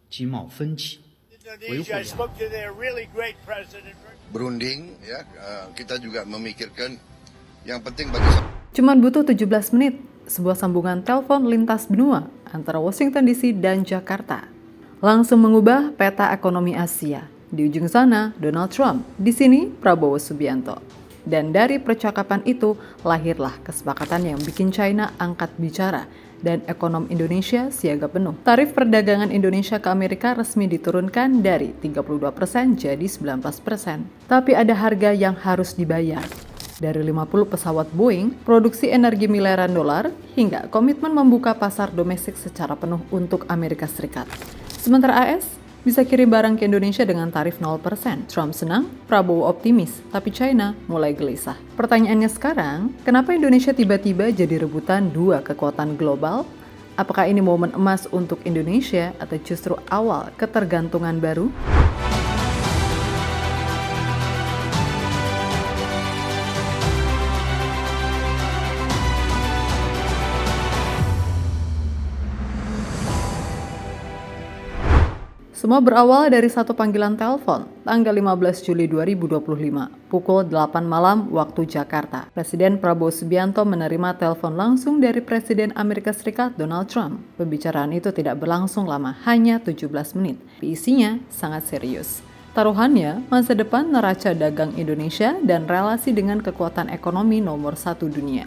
经贸分歧，维护 Indonesia, I spoke to their really great president. Berunding ya, kita juga memikirkan yang penting bagi Cuman butuh 17 menit, sebuah sambungan telepon lintas benua antara Washington DC dan Jakarta langsung mengubah peta ekonomi Asia. Di ujung sana, Donald Trump. Di sini, Prabowo Subianto. Dan dari percakapan itu, lahirlah kesepakatan yang bikin China angkat bicara dan ekonomi Indonesia siaga penuh. Tarif perdagangan Indonesia ke Amerika resmi diturunkan dari 32% jadi 19%. Tapi ada harga yang harus dibayar. Dari 50 pesawat Boeing, produksi energi miliaran dolar, hingga komitmen membuka pasar domestik secara penuh untuk Amerika Serikat. Sementara AS bisa kirim barang ke Indonesia dengan tarif 0%. Trump senang, Prabowo optimis, tapi China mulai gelisah. Pertanyaannya sekarang, kenapa Indonesia tiba-tiba jadi rebutan dua kekuatan global? Apakah ini momen emas untuk Indonesia atau justru awal ketergantungan baru? Semua berawal dari satu panggilan telepon, tanggal 15 Juli 2025, pukul 8 malam waktu Jakarta. Presiden Prabowo Subianto menerima telepon langsung dari Presiden Amerika Serikat Donald Trump. Pembicaraan itu tidak berlangsung lama, hanya 17 menit. Isinya sangat serius. Taruhannya, masa depan neraca dagang Indonesia dan relasi dengan kekuatan ekonomi nomor 1 dunia.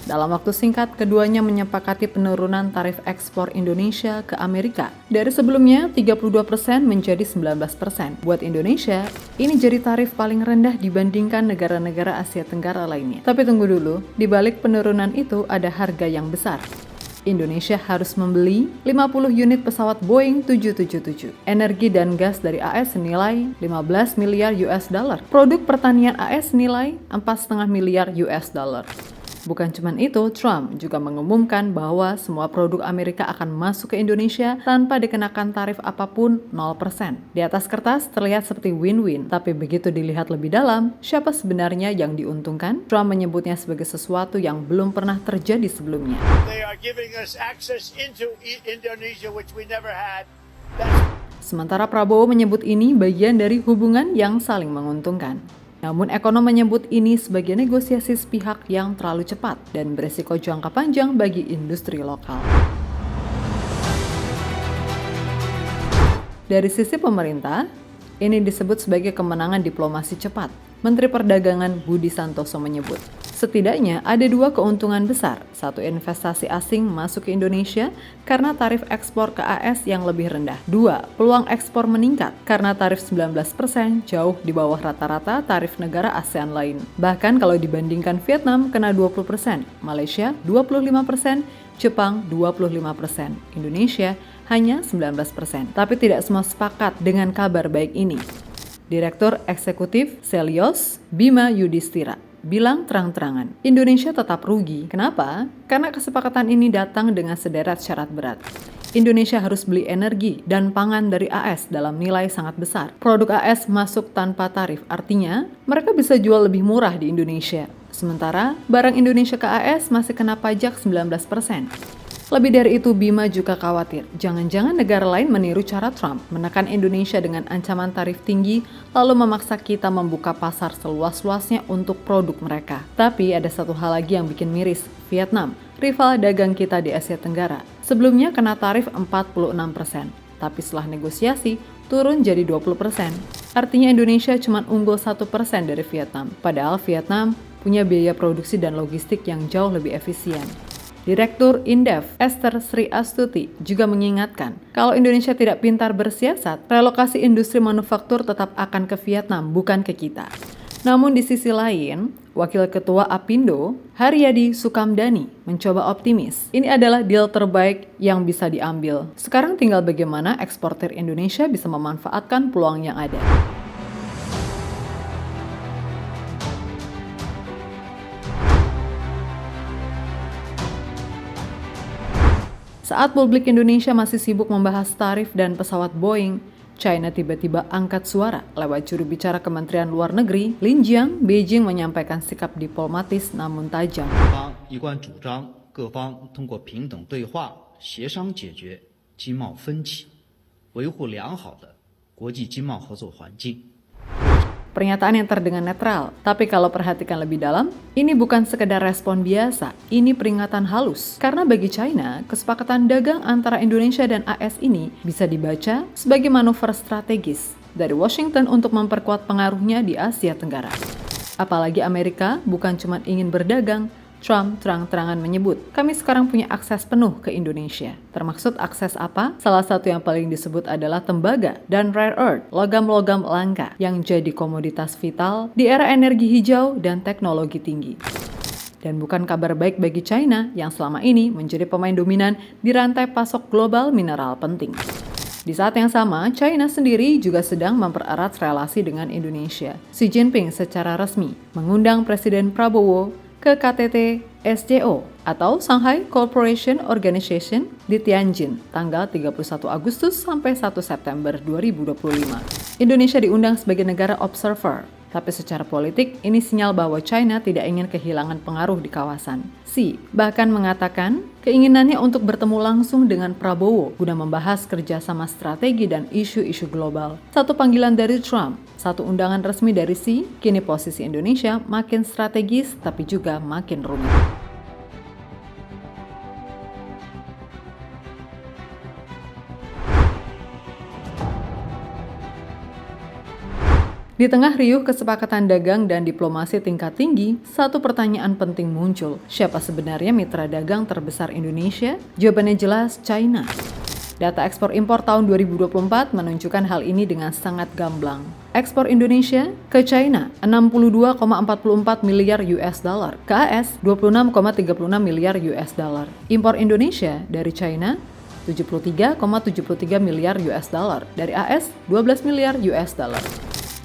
Dalam waktu singkat, keduanya menyepakati penurunan tarif ekspor Indonesia ke Amerika. Dari sebelumnya 32% menjadi 19%. Buat Indonesia, ini jadi tarif paling rendah dibandingkan negara-negara Asia Tenggara lainnya. Tapi tunggu dulu, di balik penurunan itu ada harga yang besar. Indonesia harus membeli 50 unit pesawat Boeing 777. Energi dan gas dari AS senilai 15 miliar US dollar. Produk pertanian AS senilai 4,5 miliar US dollar. Bukan cuma itu, Trump juga mengumumkan bahwa semua produk Amerika akan masuk ke Indonesia tanpa dikenakan tarif apapun 0%. Di atas kertas terlihat seperti win-win, tapi begitu dilihat lebih dalam, siapa sebenarnya yang diuntungkan? Trump menyebutnya sebagai sesuatu yang belum pernah terjadi sebelumnya. They are giving us access into Indonesia, which we never had. Sementara Prabowo menyebut ini bagian dari hubungan yang saling menguntungkan. Namun ekonom menyebut ini sebagai negosiasi sepihak yang terlalu cepat dan beresiko jangka panjang bagi industri lokal. Dari sisi pemerintah, ini disebut sebagai kemenangan diplomasi cepat. Menteri Perdagangan Budi Santoso menyebut, setidaknya ada dua keuntungan besar. Satu, investasi asing masuk ke Indonesia karena tarif ekspor ke AS yang lebih rendah. Dua, peluang ekspor meningkat karena tarif 19% jauh di bawah rata-rata tarif negara ASEAN lain. Bahkan kalau dibandingkan Vietnam kena 20%, Malaysia 25%, Jepang 25%, Indonesia hanya 19%. Tapi tidak semua sepakat dengan kabar baik ini. Direktur Eksekutif Selyos, Bima Yudhistira, bilang terang-terangan, Indonesia tetap rugi. Kenapa? Karena kesepakatan ini datang dengan sederet syarat berat. Indonesia harus beli energi dan pangan dari AS dalam nilai sangat besar. Produk AS masuk tanpa tarif, artinya mereka bisa jual lebih murah di Indonesia. Sementara barang Indonesia ke AS masih kena pajak 19%. Lebih dari itu, Bima juga khawatir, jangan-jangan negara lain meniru cara Trump, menekan Indonesia dengan ancaman tarif tinggi, lalu memaksa kita membuka pasar seluas-luasnya untuk produk mereka. Tapi ada satu hal lagi yang bikin miris, Vietnam, rival dagang kita di Asia Tenggara. Sebelumnya kena tarif 46%, tapi setelah negosiasi, turun jadi 20%. Artinya Indonesia cuma unggul 1% dari Vietnam, padahal Vietnam punya biaya produksi dan logistik yang jauh lebih efisien. Direktur Indef, Esther Sri Astuti, juga mengingatkan, kalau Indonesia tidak pintar bersiasat, relokasi industri manufaktur tetap akan ke Vietnam, bukan ke kita. Namun di sisi lain, Wakil Ketua Apindo, Haryadi Sukamdani, mencoba optimis. Ini adalah deal terbaik yang bisa diambil. Sekarang tinggal bagaimana eksportir Indonesia bisa memanfaatkan peluang yang ada. Saat publik Indonesia masih sibuk membahas tarif dan pesawat Boeing, China tiba-tiba angkat suara. Lewat juru bicara Kementerian Luar Negeri, Lin Jiang, Beijing menyampaikan sikap diplomatis namun tajam. 方一贯主张各方通过平等对话协商解决经贸分歧，维护良好的国际经贸合作环境。 Pernyataan yang terdengar netral, tapi kalau perhatikan lebih dalam, ini bukan sekedar respon biasa, ini peringatan halus. Karena bagi China, kesepakatan dagang antara Indonesia dan AS ini bisa dibaca sebagai manuver strategis dari Washington untuk memperkuat pengaruhnya di Asia Tenggara. Apalagi Amerika bukan cuma ingin berdagang, Trump terang-terangan menyebut, kami sekarang punya akses penuh ke Indonesia. Termaksud akses apa? Salah satu yang paling disebut adalah tembaga dan rare earth, logam-logam langka yang jadi komoditas vital di era energi hijau dan teknologi tinggi. Dan bukan kabar baik bagi China yang selama ini menjadi pemain dominan di rantai pasok global mineral penting. Di saat yang sama, China sendiri juga sedang mempererat relasi dengan Indonesia. Xi Jinping secara resmi mengundang Presiden Prabowo ke KTT SCO atau Shanghai Cooperation Organization di Tianjin tanggal 31 Agustus sampai 1 September 2025. Indonesia diundang sebagai negara observer, tapi secara politik ini sinyal bahwa China tidak ingin kehilangan pengaruh di kawasan. Xi bahkan mengatakan keinginannya untuk bertemu langsung dengan Prabowo guna membahas kerjasama strategi dan isu-isu global. Satu panggilan dari Trump, satu undangan resmi dari Xi, kini posisi Indonesia makin strategis tapi juga makin rumit. Di tengah riuh kesepakatan dagang dan diplomasi tingkat tinggi, satu pertanyaan penting muncul. Siapa sebenarnya mitra dagang terbesar Indonesia? Jawabannya jelas, China. Data ekspor-impor tahun 2024 menunjukkan hal ini dengan sangat gamblang. Ekspor Indonesia ke China 62,44 miliar US dollar, ke AS 26,36 miliar US dollar. Impor Indonesia dari China 73,73 miliar US dollar, dari AS 12 miliar US dollar.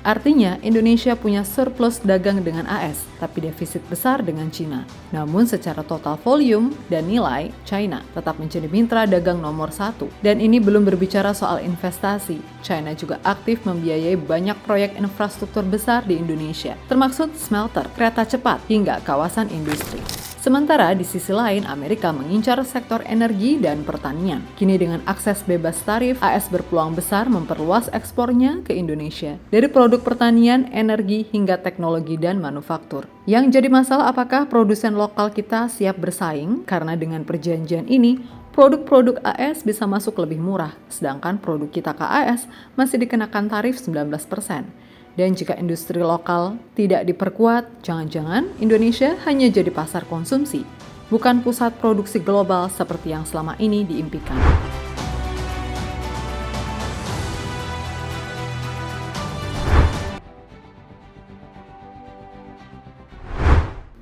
Artinya, Indonesia punya surplus dagang dengan AS, tapi defisit besar dengan Cina. Namun secara total volume dan nilai, China tetap menjadi mitra dagang nomor 1. Dan ini belum berbicara soal investasi. China juga aktif membiayai banyak proyek infrastruktur besar di Indonesia, termasuk smelter, kereta cepat, hingga kawasan industri. Sementara di sisi lain, Amerika mengincar sektor energi dan pertanian. Kini dengan akses bebas tarif, AS berpeluang besar memperluas ekspornya ke Indonesia. Dari produk pertanian, energi, hingga teknologi dan manufaktur. Yang jadi masalah apakah produsen lokal kita siap bersaing? Karena dengan perjanjian ini, produk-produk AS bisa masuk lebih murah, sedangkan produk kita ke AS masih dikenakan tarif 19%. Dan jika industri lokal tidak diperkuat, jangan-jangan Indonesia hanya jadi pasar konsumsi, bukan pusat produksi global seperti yang selama ini diimpikan.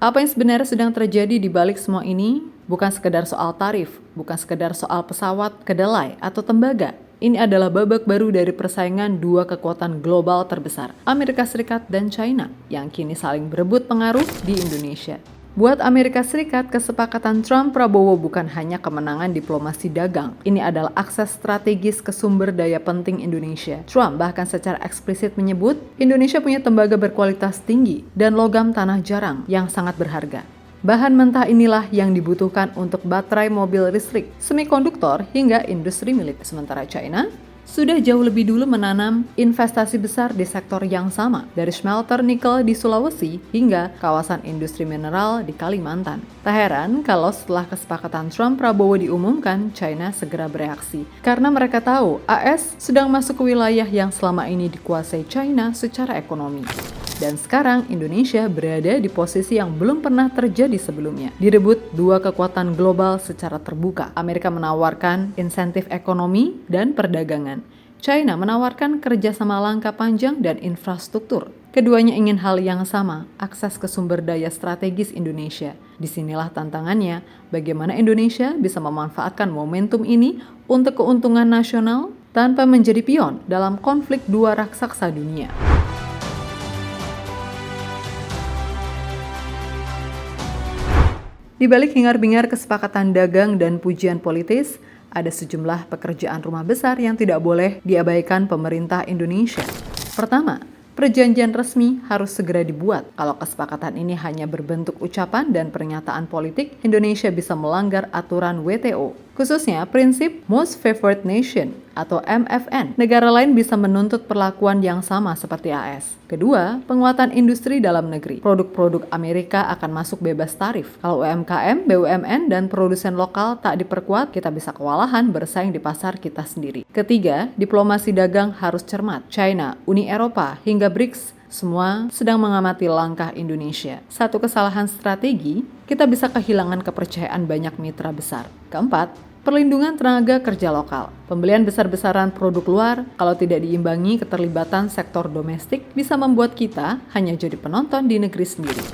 Apa yang sebenarnya sedang terjadi di balik semua ini? Bukan sekedar soal tarif, bukan sekedar soal pesawat, kedelai, atau tembaga. Ini adalah babak baru dari persaingan dua kekuatan global terbesar, Amerika Serikat dan China, yang kini saling berebut pengaruh di Indonesia. Buat Amerika Serikat, kesepakatan Trump-Prabowo bukan hanya kemenangan diplomasi dagang. Ini adalah akses strategis ke sumber daya penting Indonesia. Trump bahkan secara eksplisit menyebut, Indonesia punya tembaga berkualitas tinggi dan logam tanah jarang yang sangat berharga. Bahan mentah inilah yang dibutuhkan untuk baterai mobil listrik, semikonduktor, hingga industri militer. Sementara China sudah jauh lebih dulu menanam investasi besar di sektor yang sama, dari smelter nikel di Sulawesi hingga kawasan industri mineral di Kalimantan. Tak heran kalau setelah kesepakatan Trump-Prabowo diumumkan, China segera bereaksi. Karena mereka tahu AS sedang masuk ke wilayah yang selama ini dikuasai China secara ekonomi. Dan sekarang Indonesia berada di posisi yang belum pernah terjadi sebelumnya. Direbut dua kekuatan global secara terbuka. Amerika menawarkan insentif ekonomi dan perdagangan. China menawarkan kerjasama langkah panjang dan infrastruktur. Keduanya ingin hal yang sama, akses ke sumber daya strategis Indonesia. Disinilah tantangannya, bagaimana Indonesia bisa memanfaatkan momentum ini untuk keuntungan nasional tanpa menjadi pion dalam konflik dua raksasa dunia. Di balik hingar-bingar kesepakatan dagang dan pujian politis, ada sejumlah pekerjaan rumah besar yang tidak boleh diabaikan pemerintah Indonesia. Pertama, perjanjian resmi harus segera dibuat. Kalau kesepakatan ini hanya berbentuk ucapan dan pernyataan politik, Indonesia bisa melanggar aturan WTO. Khususnya prinsip Most Favored Nation atau MFN. Negara lain bisa menuntut perlakuan yang sama seperti AS. Kedua, penguatan industri dalam negeri. Produk-produk Amerika akan masuk bebas tarif. Kalau UMKM, BUMN, dan produsen lokal tak diperkuat, kita bisa kewalahan bersaing di pasar kita sendiri. Ketiga, diplomasi dagang harus cermat. China, Uni Eropa, hingga BRICS semua sedang mengamati langkah Indonesia. Satu kesalahan strategi, kita bisa kehilangan kepercayaan banyak mitra besar. Keempat, perlindungan tenaga kerja lokal. Pembelian besar-besaran produk luar, kalau tidak diimbangi keterlibatan sektor domestik, bisa membuat kita hanya jadi penonton di negeri sendiri.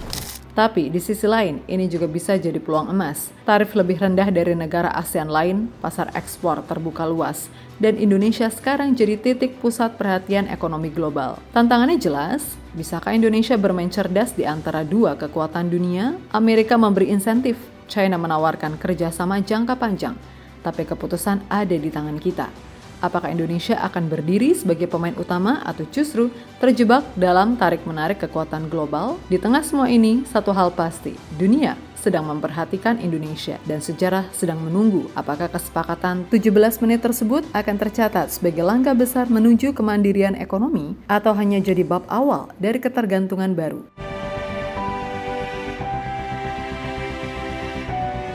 Tapi di sisi lain, ini juga bisa jadi peluang emas. Tarif lebih rendah dari negara ASEAN lain, pasar ekspor terbuka luas, dan Indonesia sekarang jadi titik pusat perhatian ekonomi global. Tantangannya jelas, bisakah Indonesia bermain cerdas di antara dua kekuatan dunia? Amerika memberi insentif, China menawarkan kerjasama jangka panjang, tapi keputusan ada di tangan kita. Apakah Indonesia akan berdiri sebagai pemain utama atau justru terjebak dalam tarik-menarik kekuatan global? Di tengah semua ini, satu hal pasti, dunia sedang memperhatikan Indonesia dan sejarah sedang menunggu apakah kesepakatan 17 menit tersebut akan tercatat sebagai langkah besar menuju kemandirian ekonomi atau hanya jadi bab awal dari ketergantungan baru.